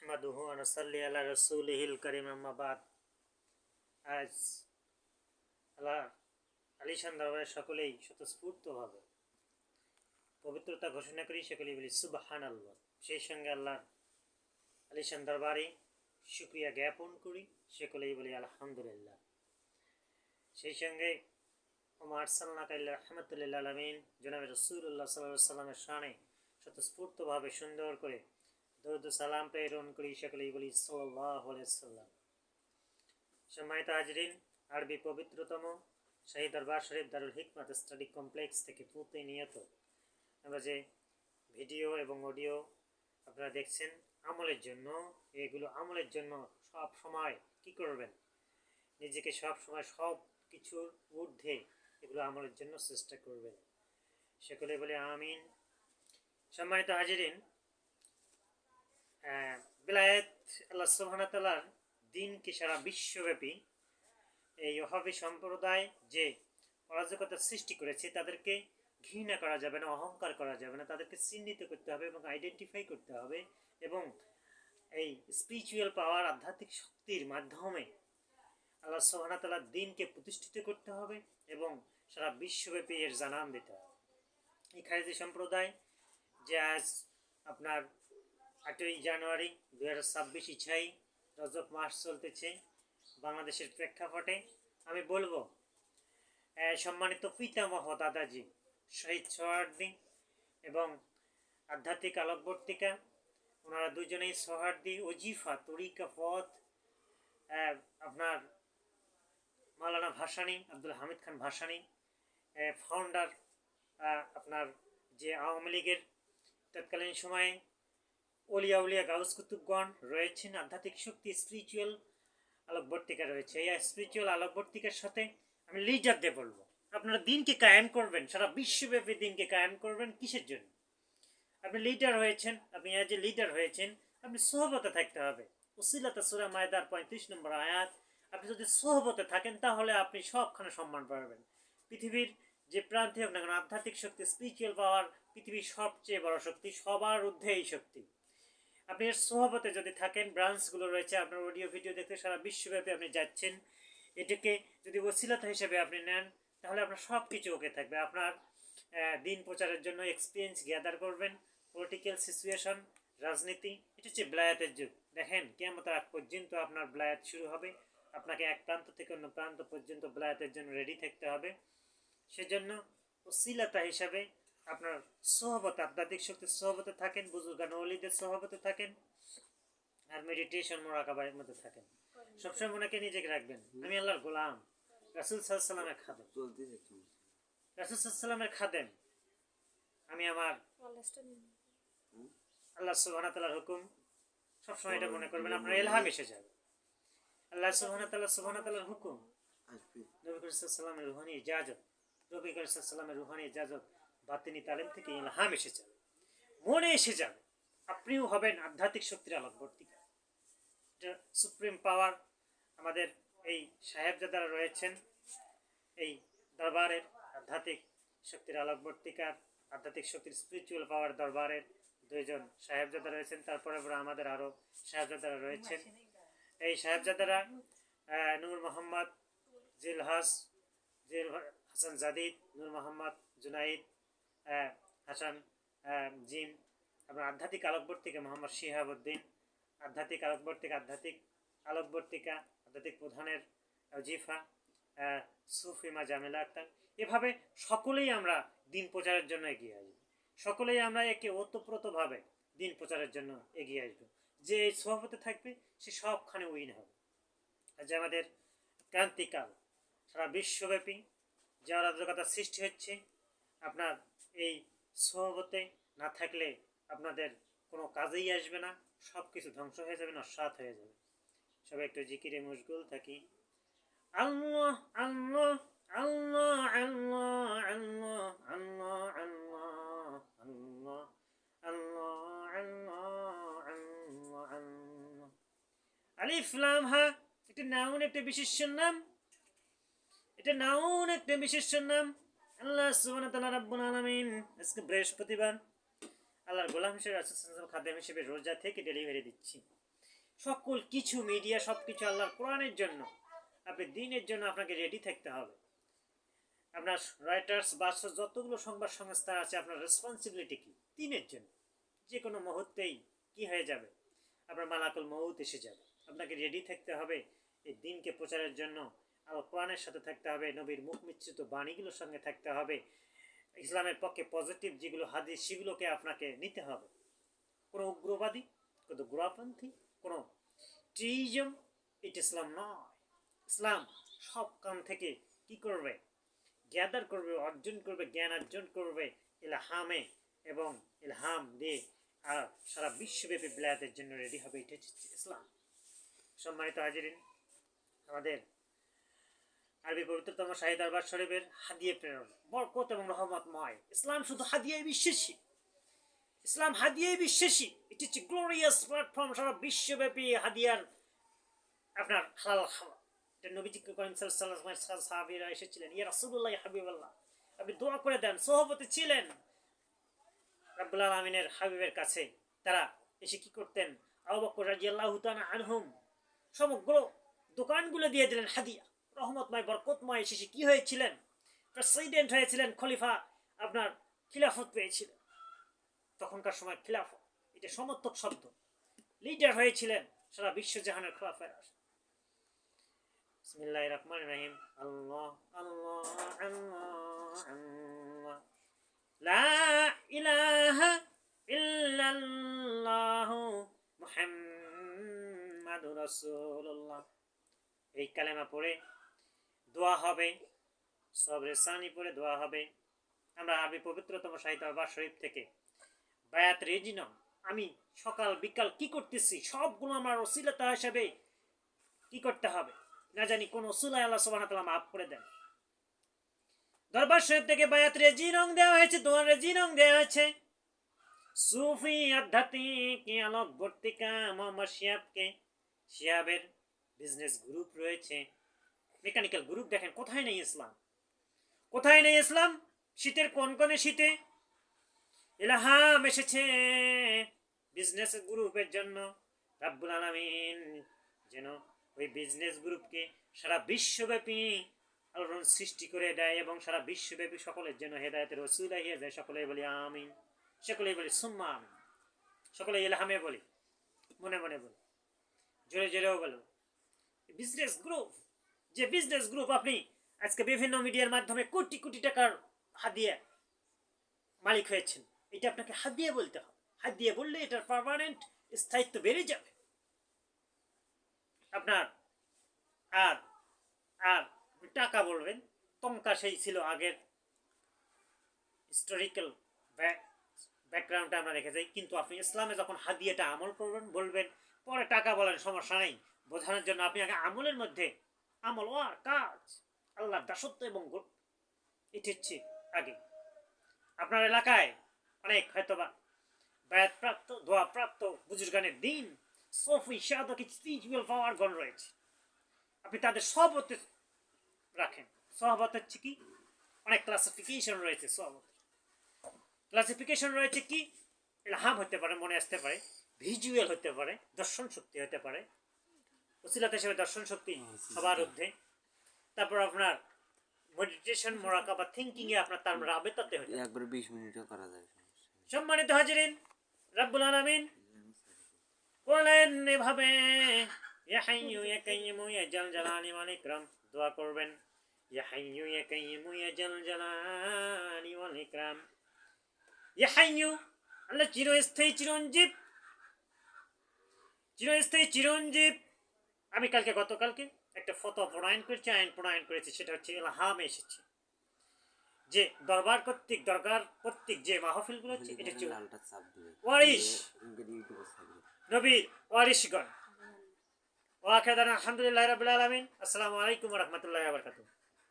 নাহমাদুহু ওয়া নুসাল্লি আলা রাসূলিহিল কারীম আম্মা বাদ। আজ আল্লাহ আলিশান দরবারে সকলেই স্বতঃস্ফূর্তভাবে পবিত্রতা ঘোষণা করি, সকলেই বলি সুবহানাল্লাহ। সেই সঙ্গে আল্লাহর আলিশান দরবারে শুকরিয়া জ্ঞাপন করি, সকলেই বলি আলহামদুলিল্লাহ। সেই সঙ্গে ওমা আরসালনাকা ইল্লা রাহমাতাল লিল আলামিন জনাবে রাসূলুল্লাহ সাল্লাল্লাহু আলাইহি ওয়াসাল্লামের শানে স্বতঃস্ফূর্তভাবে সুন্দর করে দরুদ সালাম প্রেরণ করি, সকলেই বলি সাল্লাল্লাহু আলাইহি ওয়াসাল্লাম। সম্মানিত হাজরিন, আরবি পবিত্রতম শাহী দরবার শরীফ দারুল হিকমাত স্টাডি কমপ্লেক্স থেকে প্রতিনিয়ত আমরা যে ভিডিও এবং অডিও আপনারা দেখছেন আমলের জন্য, এগুলো আমলের জন্য সব সময় কি করবেন, নিজেকে সব সময় সব কিছুর ঊর্ধ্বে এগুলো আমলের জন্য চেষ্টা করবেন, সকলে বলে আমিন। সম্মানিত হাজিরিন, বেলায়েত আল্লাহ সুবহানাহু ওয়া তাআলার দিনকে সারা বিশ্বব্যাপী এই ওহাবী সম্প্রদায় যে অরাজকতা সৃষ্টি করেছে তাদেরকে ঘৃণা করা যাবে না, অহংকার করা যাবে না, তাদেরকে চিহ্নিত করতে হবে এবং আইডেন্টিফাই করতে হবে এবং এই স্পিরিচুয়াল পাওয়ার, আধ্যাত্মিক শক্তির মাধ্যমে আল্লাহ সুবহানাহু ওয়া তাআলার দিনকে প্রতিষ্ঠিত করতে হবে এবং সারা বিশ্বব্যাপী এর জানান দিতে হবে। এই খারিজি সম্প্রদায় যে আজ আপনার 8ই জানুয়ারি 2026 ইছাই রজব মাস চলতেছে বাংলাদেশের প্রেক্ষাপটে, আমি বলবো সম্মানিত পিতামহ দাদাজি শহীদ সোহরাওয়ার্দী এবং আধ্যাত্মিক আলোকবর্তিকা, ওনারা দুজনেই সোহরাওয়ার্দী ওজিফা তরিকা পথ আপনার মাওলানা ভাসানী, আব্দুল হামিদ খান ভাসানী, ফাউন্ডার আপনার যে আওয়ামী লীগের তৎকালীন সময়ে ওলিয়া উলিয়া গাউস কুতুবগণ রয়েছেন, আধ্যাত্মিক শক্তি স্পিরিচুয়াল আলোকবর্তিকা রয়েছে। এই স্পিরিচুয়াল আলোকবর্তিকার সাথে আমি লিডারদের বলবো, আপনারা দিনকে কায়েম করবেন, সারা বিশ্বব্যাপী দিনকে কায়েম করবেন। কিসের জন্য? আপনি লিডার হয়েছেন, আপনি এজ এ লিডার হয়েছেন, আপনি সোহবতে থাকতে হবে। উসিলাতে সূরা মায়দার 35 নম্বর আয়াত, আপনি যদি সোহবতে থাকেন তাহলে আপনি সবখানে সম্মান পাবেন। পৃথিবীর যে প্রান্তে হোক না কেন, আধ্যাত্মিক শক্তি স্পিরিচুয়াল পাওয়ার পৃথিবীর সবচেয়ে বড় শক্তি, সবার ঊর্ধ্বে এই শক্তি। আপনি এর সোহবতে যদি থাকেন, ব্রাঞ্চগুলো রয়েছে, আপনার অডিও ভিডিও দেখতে সারা বিশ্বব্যাপী আপনি যাচ্ছেন, এটাকে যদি ওসিলাতা হিসেবে আপনি নেন তাহলে আপনার সব কিছু ওকে থাকবে। আপনার দিন প্রচারের জন্য এক্সপিরিয়েন্স গ্যাদার করবেন, পলিটিক্যাল সিচুয়েশন, রাজনীতি, এটা হচ্ছে বেলায়েতের যুগ। দেখেন কিয়ামতের আগ পর্যন্ত আপনার বেলায়েত শুরু হবে, আপনাকে এক প্রান্ত থেকে অন্য প্রান্ত পর্যন্ত বেলায়েতের জন্য রেডি থাকতে হবে। সেজন্য ওসিলাতা হিসাবে আপনার সোহবত, আধ্যাত্মিক শক্তির সোহবতে থাকেন, বুজুর্গান ওলিদের সোহবতে থাকেন, আর মেডিটেশন মোরাকাবার মধ্যে থাকেন। সবসময় মনেকে নিজেকে রাখবেন আমি আল্লাহর গোলাম, রাসূল সাল্লাল্লাহু আলাইহি ওয়াসাল্লামের খাদেম, রাসূল সাল্লাল্লাহু আলাইহি ওয়াসাল্লামের খাদেম। আমি আমার আল্লাহ সুবহানাহু ওয়া তাআলার হুকুম সবসময় এটা মনে করবেন, আপনার ইলহাম এসে যাবে। আল্লাহ সুবহানাহু ওয়া তাআলার হুকুম, নবী করিম সাল্লাল্লাহু আলাইহি ওয়াসাল্লামের রূহানি ইজাজত, নবী করিম সাল্লাল্লাহু আলাইহি ওয়াসাল্লামের রূহানি ইজাজত, বাতিনি তালিম থেকে ইলহাম এসে যাবে, মনে এসে যাবে, আপনিও হবেন আধ্যাত্মিক শক্তির আলোকবর্তিকা। এটা সুপ্রিম পাওয়ার। আমাদের এই সাহেবজাদারা রয়েছেন এই দরবারের আধ্যাত্মিক শক্তির আলোকবর্তিকার, আধ্যাত্মিক শক্তির স্পিরিচুয়াল পাওয়ার দরবারের দুইজন সাহেবজাদা রয়েছেন। তারপরে আমাদের আরও সাহেবজাদারা রয়েছেন। এই সাহেবজাদারা নূর মোহাম্মদ জিলহাস, জিল হাসান জাদিদ, নূর মোহাম্মদ জুনাইদ, হাসান জিম, আপনার আধ্যাত্মিক আলোকবর্তিকা মোহাম্মদ শিহাবুদ্দিন, আধ্যাত্মিক আলোকবর্তিকা, আধ্যাত্মিক আলোকবর্তিকা, আধ্যাত্মিক প্রধানের জিফা, সুফিমা জামিলা আক্তার। এভাবে সকলেই আমরা দিন প্রচারের জন্য এগিয়ে আসবো, সকলেই আমরা একে ওতপ্রোতভাবে দিন প্রচারের জন্য এগিয়ে আসবো। যে সভাপতি থাকবে সে সবখানে উইন হবে। আজ আমাদের ক্রান্তিকাল, সারা বিশ্বব্যাপী যে অরাজকতা সৃষ্টি হচ্ছে, আপনার এই সহবতে না থাকলে আপনাদের কোনো কাজেই আসবে না, সব কিছু ধ্বংস হয়ে যাবে, নস্যাৎ হয়ে যাবে। সবাই একটু জিকিরে মশগুল থাকি। আল্লাহ আল্লাহ আল্লাহ আল্লাহ আল্লাহ আল্লাহ আল্লাহ আল্লাহ আল্লাহ আল্লাহ আল্লাহ আল্লাহ। আলিফ লাম হা, এটা নাউন, একটা বিশেষ্য নাম, এটা নাউন, একটা বিশেষ্য নাম। আল্লাহ সুবহানাহু ওয়া তাআলা রাব্বুল আলামিন আজকে বৃহস্পতিবার আল্লাহর গোলাম হিসেবে রাসূল সাল্লাল্লাহু আলাইহি ওয়াসাল্লাম খাদেম হিসেবে রোজা থেকে ডেলিভারি দিচ্ছি। সকল কিছু মিডিয়া সব কিছু আল্লাহর কোরআনের জন্য, আপনি দিনের জন্য আপনাকে রেডি থাকতে হবে। আপনার রয়টার্স বার্স যতগুলো সংবাদ সংস্থা আছে, আপনার রেসপন্সিবিলিটি কি? দিনের জন্য। যে কোনো মুহূর্তেই কি হয়ে যাবে? আপনার মালাকুল মউত এসে যাবে। আপনাকে রেডি থাকতে হবে এই দিনকে প্রচারের জন্য। আর কোরআনের সাথে থাকতে হবে, নবীর মুখ মিশ্রিত বাণীগুলোর সঙ্গে থাকতে হবে, ইসলামের পক্ষে পজিটিভ যেগুলো হাদিস সেগুলোকে আপনাকে নিতে হবে। কোনো উগ্রবাদী, কোনো গোড়াপন্থী, কোনো টিরিজম, এটা ইসলাম নয়। ইসলাম সব কাম থেকে কি করবে? গ্যাদার করবে, অর্জন করবে, জ্ঞান অর্জন করবে ইলহামে, এবং ইলহাম দিয়ে আর সারা বিশ্বব্যাপী বিলাতের জন্য রেডি হবে। এটা হচ্ছে ইসলাম। সম্মানিত হাজিরিন, আমাদের আরবি পবিত্রতম শাহী দরবার শরীফের হাদিয়া প্রেরণ বরকত এবং রহমতময়। ইসলাম শুধু হাদিয়ায় বিশ্বাসী। ইসলাম হাদিয়ায় বিশ্বাসী। এটি হচ্ছে গ্লোরিয়াস প্ল্যাটফর্ম। সারা বিশ্বব্যাপী হাদিয়ার আপনার হালাল খাওয়া। নবীজি করিম সাল্লাল্লাহু আলাইহি ওয়াসাল্লাম সাহাবীরা এসেছিলেন, ইয়া রাসূলুল্লাহ ইয়া হাবিবাল্লাহ, আপনি দোয়া করে দেন। সহবতে ছিলেন রাব্বুল আলামিনের হাবিবের কাছে। তারা এসে কি করতেন? আবু বকর রাদিয়াল্লাহু তাআলা আনহুম সমগ্র দোকানগুলো দিয়ে দিলেন হাদিয়া। রহমতময় বরকতময় শেষে কি হয়েছিলেন? প্রেসিডেন্ট হয়েছিলেন, খলিফা, আপনার খিলাফত পেয়েছিলেন। তখনকার সময় খিলাফত এটা সমর্থক শব্দ। লিডার হয়েছিলেন সারা বিশ্বজাহানের খলিফারা। বিসমিল্লাহির রহমানির রহিম। আল্লাহ আল্লাহ আল্লাহ আল্লাহ, লা ইলাহা ইল্লাল্লাহ মুহাম্মাদুর রাসূলুল্লাহ। এই কালেমা পড়ে দোয়া হবে, সবরে সানি পড়ে দোয়া হবে। আমরা আরবি পবিত্রতম শাহী দরবার শরীফ থেকে বায়াত রেজিনম, আমি সকাল বিকাল কি করতেছি সবগুলো আমার ওসিলাতা হিসাবে কি করতে হবে, না জানি কোন ওসিলায় আল্লাহ সুবহানাহু ওয়া তাআলা মাফ করে দেন। দরবার শরীফ থেকে বায়াত রেজিনম দেওয়া হয়েছে, দোয়ার রেজিনম দেওয়া হয়েছে। সুফি আধ্যাত্মিক আলোক বর্তিকা মোহাম্মদ শিহাবকে, শিহাবের বিজনেস গ্রুপ রয়েছে, মেকানিক্যাল গ্রুপ। দেখেন কোথায় নেই ইসলাম, কোথায় নেই ইসলাম। শীতের কনকনে শীতে ইলহাম এসেছে বিজনেস গ্রুপের জন্য। রাব্বুল আলামিন যেন ওই বিজনেস গ্রুপকে সারা বিশ্বব্যাপী আলোড়ন সৃষ্টি করে দেয় এবং সারা বিশ্বব্যাপী সকলের জন্য হেদায়েতের ওসিলা হয়ে যায়। সকলেই বলি আমিন, সকলেই বলি সুম্মা আমিন, সকলে ইলহামে বলি, মনে মনে বলি, জোরে জোরেও বলো। বিজনেস গ্রুপ, যে বিজনেস গ্রুপ আপনি আজকে বিভিন্ন মিডিয়ার মাধ্যমে কোটি কোটি টাকার হাদিয়া মালিক হয়েছেন, এটা আপনাকে হাদিয়া বলতে হবে। হাদিয়া বললে এটার পার্মানেন্ট স্থায়িত্ব বেড়ে যাবে আপনার। আর আর টাকা বলবেন, টঙ্কা সেই ছিল আগের হিস্টোরিক্যাল ব্যাকগ্রাউন্ডটা আমরা রেখে যাই। কিন্তু আপনি ইসলামে যখন হাদিয়াটা আমল করবেন, বলবেন, পরে টাকা বলেন, সমস্যা নেই। বোঝানোর জন্য আপনি আগে আমলের মধ্যে আমল আর কাজ, আল্লাহর দাসত্ব এবং এটা হচ্ছে আগে। আপনার এলাকায় অনেক হয়তোবা বায়াত প্রাপ্ত, দোয়া প্রাপ্ত বুজুর্গানের দিন সফি শাহাদত স্পিরিচুয়াল পাওয়ার গণ রয়েছে। আপনি তাদের সহবতে রাখেন। সহবত হচ্ছে কি? অনেক ক্লাসিফিকেশন রয়েছে। সহবত ক্লাসিফিকেশন রয়েছে কি? ইলহাম হতে পারে, মনে আসতে পারে, ভিজুয়াল হতে পারে, দর্শন শক্তি হতে পারে। ওসিলাত হিসেবে দর্শন শক্তি সবার ঊর্ধ্বে। তারপর আপনার মেডিটেশন, মুরাকাবা, থিংকিং এ আপনার তার রাবেতাতে হতে একবার 20 মিনিটও করা যায়। সম্মানিত হাজিরিন, রাব্বুল আলামিন বলেন এভাবে, ইয়া হাইয়্যু ইয়া কাইয়্যুম ইয়া জাল জালালি ওয়াল ইকরাম দোয়া করবেন। ইয়া হাইয়্যু ইয়া কাইয়্যুম ইয়া জাল জালালি ওয়াল ইকরাম। ইয়া হাইয়্যু, আল্লাহ চিরস্থায়ী চিরঞ্জীব, চিরস্থায়ী চিরঞ্জীব। আমি গতকালকে একটা ফতোয়া প্রণয়ন করেছি, আইন প্রণয়ন করেছি, সেটা হচ্ছে ইলহাম এসেছে যে দরবার কর্তৃক যে মাহফিলগুলো হচ্ছে, এটা হচ্ছে ওয়ারিশ, নবীর ওয়ারিশগণ। ওয়া আখিরু দাওয়ানা আলহামদুলিল্লাহি রাব্বিল আলামিন। আসসালামু আলাইকুম ওয়া রাহমাতুল্লাহি ওয়া বারাকাতুহু।